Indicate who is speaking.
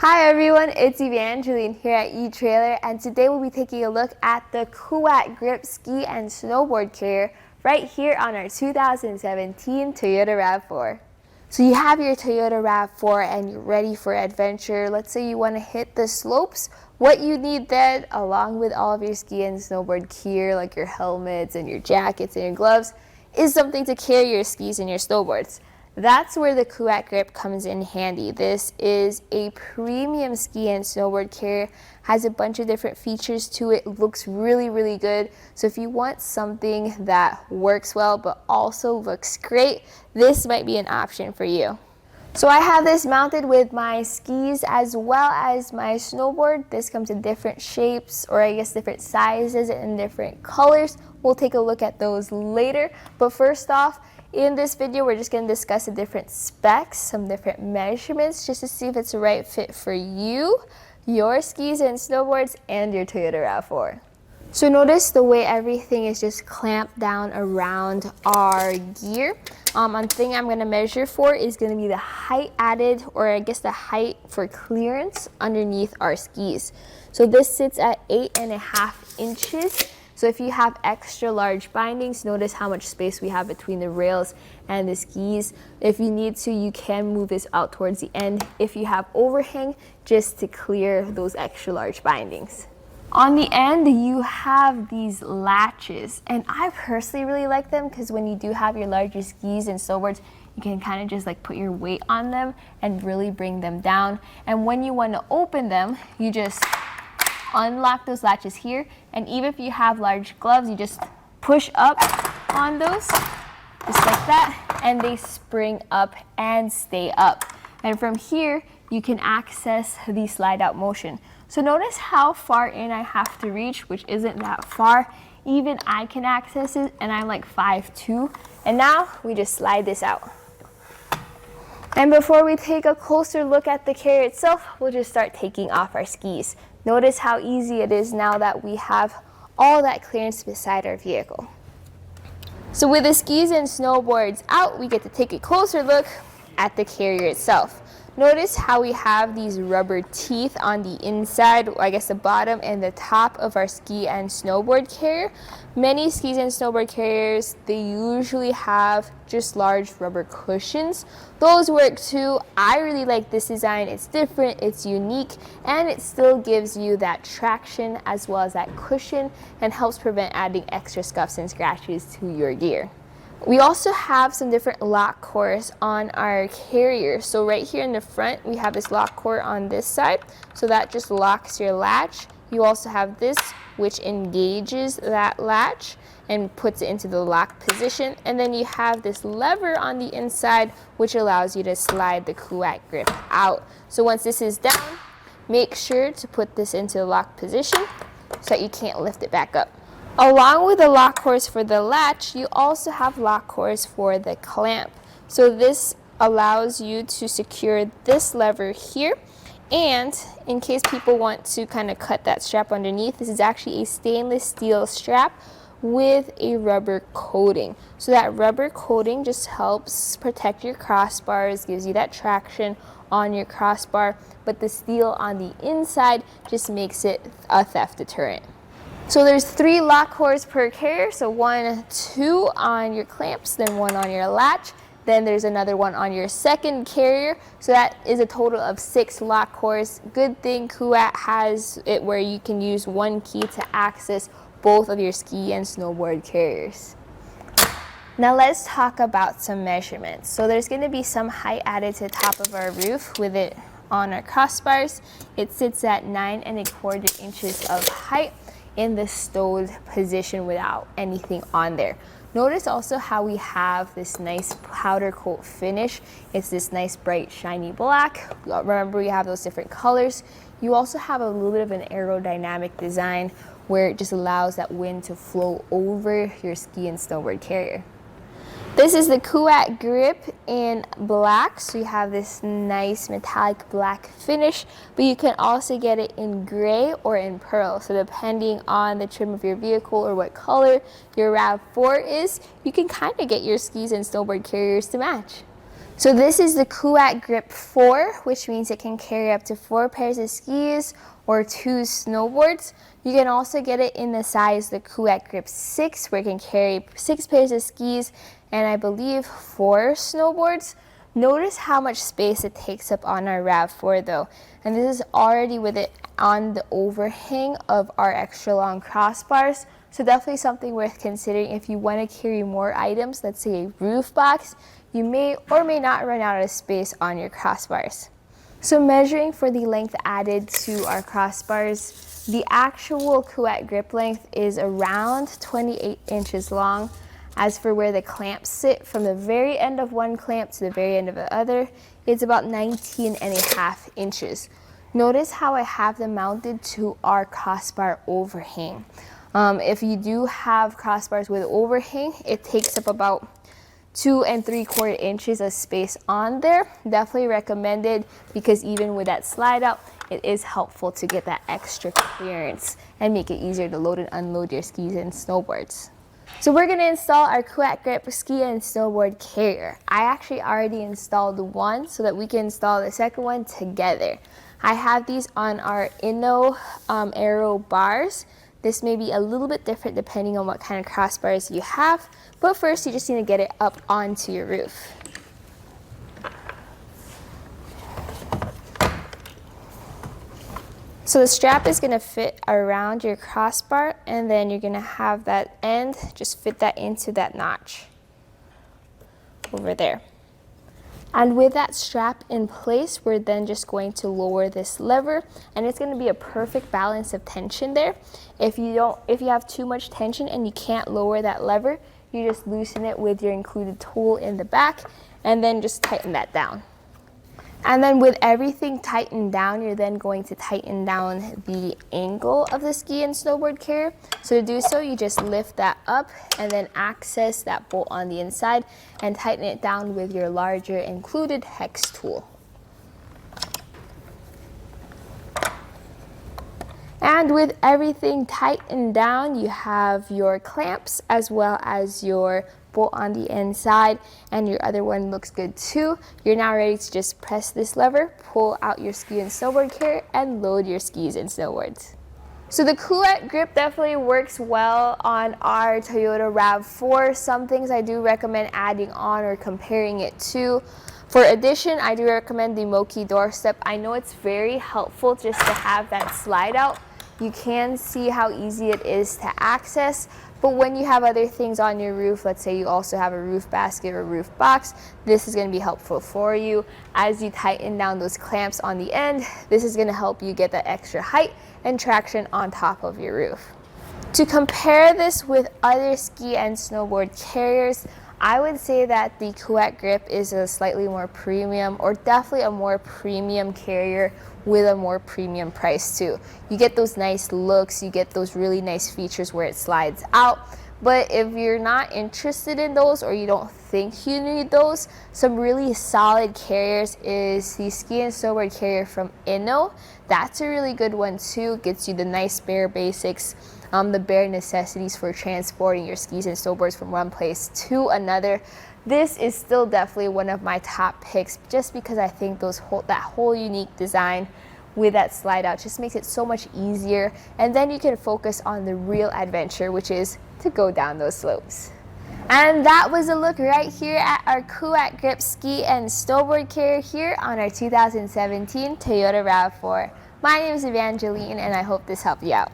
Speaker 1: Hi everyone, it's Evangeline here at Etrailer, and today we'll be taking a look at the Kuat Grip Ski and Snowboard Carrier right here on our 2017 Toyota RAV4. So you have your Toyota RAV4 and you're ready for adventure. Let's say you want to hit the slopes. What you need then, along with all of your ski and snowboard gear like your helmets and your jackets and your gloves, is something to carry your skis and your snowboards. That's where the Kuat Grip comes in handy. This is a premium ski and snowboard carrier, has a bunch of different features to it, looks really good. So if you want something that works well but also looks great, this might be an option for you. So I have this mounted with my skis as well as my snowboard. This comes in different shapes, or I guess different sizes and different colors. We'll take a look at those later. But first off, in this video, we're just going to discuss the different specs, some different measurements, just to see if it's the right fit for you, your skis and snowboards, and your Toyota RAV4. So notice the way everything is just clamped down around our gear. One thing I'm going to measure for is going to be the height added, or I guess the height for clearance underneath our skis. So this sits at 8.5 inches. So if you have extra large bindings, notice how much space we have between the rails and the skis. If you need to, you can move this out towards the end if you have overhang, just to clear those extra large bindings. On the end, you have these latches, and I personally really like them because when you do have your larger skis and snowboards, you can kind of just like put your weight on them and really bring them down. And when you want to open them, you just unlock those latches here, and even if you have large gloves, you just push up on those just like that, and they spring up and stay up. And from here you can access the slide out motion. So notice how far in I have to reach, which isn't that far. Even I can access it, and I'm like 5'2", and now we just slide this out. And before we take a closer look at the carrier itself, we'll just start taking off our skis. Notice how easy it is now that we have all that clearance beside our vehicle. So with the skis and snowboards out, we get to take a closer look at the carrier itself. Notice how we have these rubber teeth on the inside, or I guess the bottom and the top of our ski and snowboard carrier. Many skis and snowboard carriers, they usually have just large rubber cushions. Those work too. I really like this design. It's different, it's unique, and it still gives you that traction as well as that cushion, and helps prevent adding extra scuffs and scratches to your gear. We also have some different lock cores on our carrier. So right here in the front, we have this lock core on this side. So that just locks your latch. You also have this, which engages that latch and puts it into the lock position. And then you have this lever on the inside, which allows you to slide the Kuat Grip out. So once this is down, make sure to put this into the lock position so that you can't lift it back up. Along with the lock cores for the latch, you also have lock cores for the clamp. So this allows you to secure this lever here, and in case people want to kind of cut that strap underneath, this is actually a stainless steel strap with a rubber coating. So that rubber coating just helps protect your crossbars, gives you that traction on your crossbar, but the steel on the inside just makes it a theft deterrent. So there's 3 lock cores per carrier, so 1, 2 on your clamps, then 1 on your latch, then there's another one on your second carrier, so that is a total of 6 lock cores. Good thing Coet has it where you can use one key to access both of your ski and snowboard carriers. Now let's talk about some measurements. So there's going to be some height added to the top of our roof with it on our crossbars. It sits at 9.25 inches of height in the stowed position without anything on there. Notice also how we have this nice powder coat finish. It's this nice bright shiny black. Remember, we have those different colors. You also have a little bit of an aerodynamic design where it just allows that wind to flow over your ski and snowboard carrier. This is the Kuat Grip in black, so you have this nice metallic black finish, but you can also get it in gray or in pearl. So depending on the trim of your vehicle or what color your RAV4 is, you can kind of get your skis and snowboard carriers to match. So this is the Kuat Grip 4, which means it can carry up to 4 pairs of skis or 2 snowboards. You can also get it in the size the Kuat Grip 6, where it can carry 6 pairs of skis and I believe 4 snowboards. Notice how much space it takes up on our RAV4 though, and this is already with it on the overhang of our extra long crossbars. So definitely something worth considering if you want to carry more items, let's say a roof box. You may or may not run out of space on your crossbars. So measuring for the length added to our crossbars, the actual Kuat grip length is around 28 inches long. As for where the clamps sit, from the very end of one clamp to the very end of the other, it's about 19.5 inches. Notice how I have them mounted to our crossbar overhang. If you do have crossbars with overhang, it takes up about 2 3/4 inches of space on there. Definitely recommended, because even with that slide out, it is helpful to get that extra clearance and make it easier to load and unload your skis and snowboards. So we're going to install our Kuat Grip ski and snowboard carrier. I actually already installed one so that we can install the second one together. I have these on our Inno Aero bars. This may be a little bit different depending on what kind of crossbars you have, but first you just need to get it up onto your roof. So the strap is going to fit around your crossbar, and then you're going to have that end just fit that into that notch over there. And with that strap in place, we're then just going to lower this lever, and it's going to be a perfect balance of tension there. If you have too much tension and you can't lower that lever, you just loosen it with your included tool in the back and then just tighten that down. And then with everything tightened down, you're then going to tighten down the angle of the ski and snowboard carrier. So to do so, you just lift that up and then access that bolt on the inside and tighten it down with your larger included hex tool. And with everything tightened down, you have your clamps as well as your bolt on the inside, and your other one looks good too. You're now ready to just press this lever, pull out your ski and snowboard carrier, and load your skis and snowboards. So the Kuat grip definitely works well on our Toyota RAV4. Some things I do recommend adding on or comparing it to. For addition, I do recommend the Moki Doorstep. I know it's very helpful just to have that slide out. You can see how easy it is to access, but when you have other things on your roof, let's say you also have a roof basket or roof box, this is going to be helpful for you. As you tighten down those clamps on the end, this is going to help you get that extra height and traction on top of your roof. To compare this with other ski and snowboard carriers, I would say that the Kuat grip is a slightly more premium, or definitely a more premium carrier with a more premium price too. You get those nice looks, you get those really nice features where it slides out. But if you're not interested in those, or you don't think you need those, some really solid carriers is the Ski and Snowboard carrier from Inno. That's a really good one too. Gets you the nice bare basics, the bare necessities for transporting your skis and snowboards from one place to another. This is still definitely one of my top picks, just because I think that whole unique design with that slide out just makes it so much easier, and then you can focus on the real adventure, which is to go down those slopes. And that was a look right here at our Kuat Grip ski and snowboard carrier here on our 2017 Toyota RAV4. My name is Evangeline, and I hope this helped you out.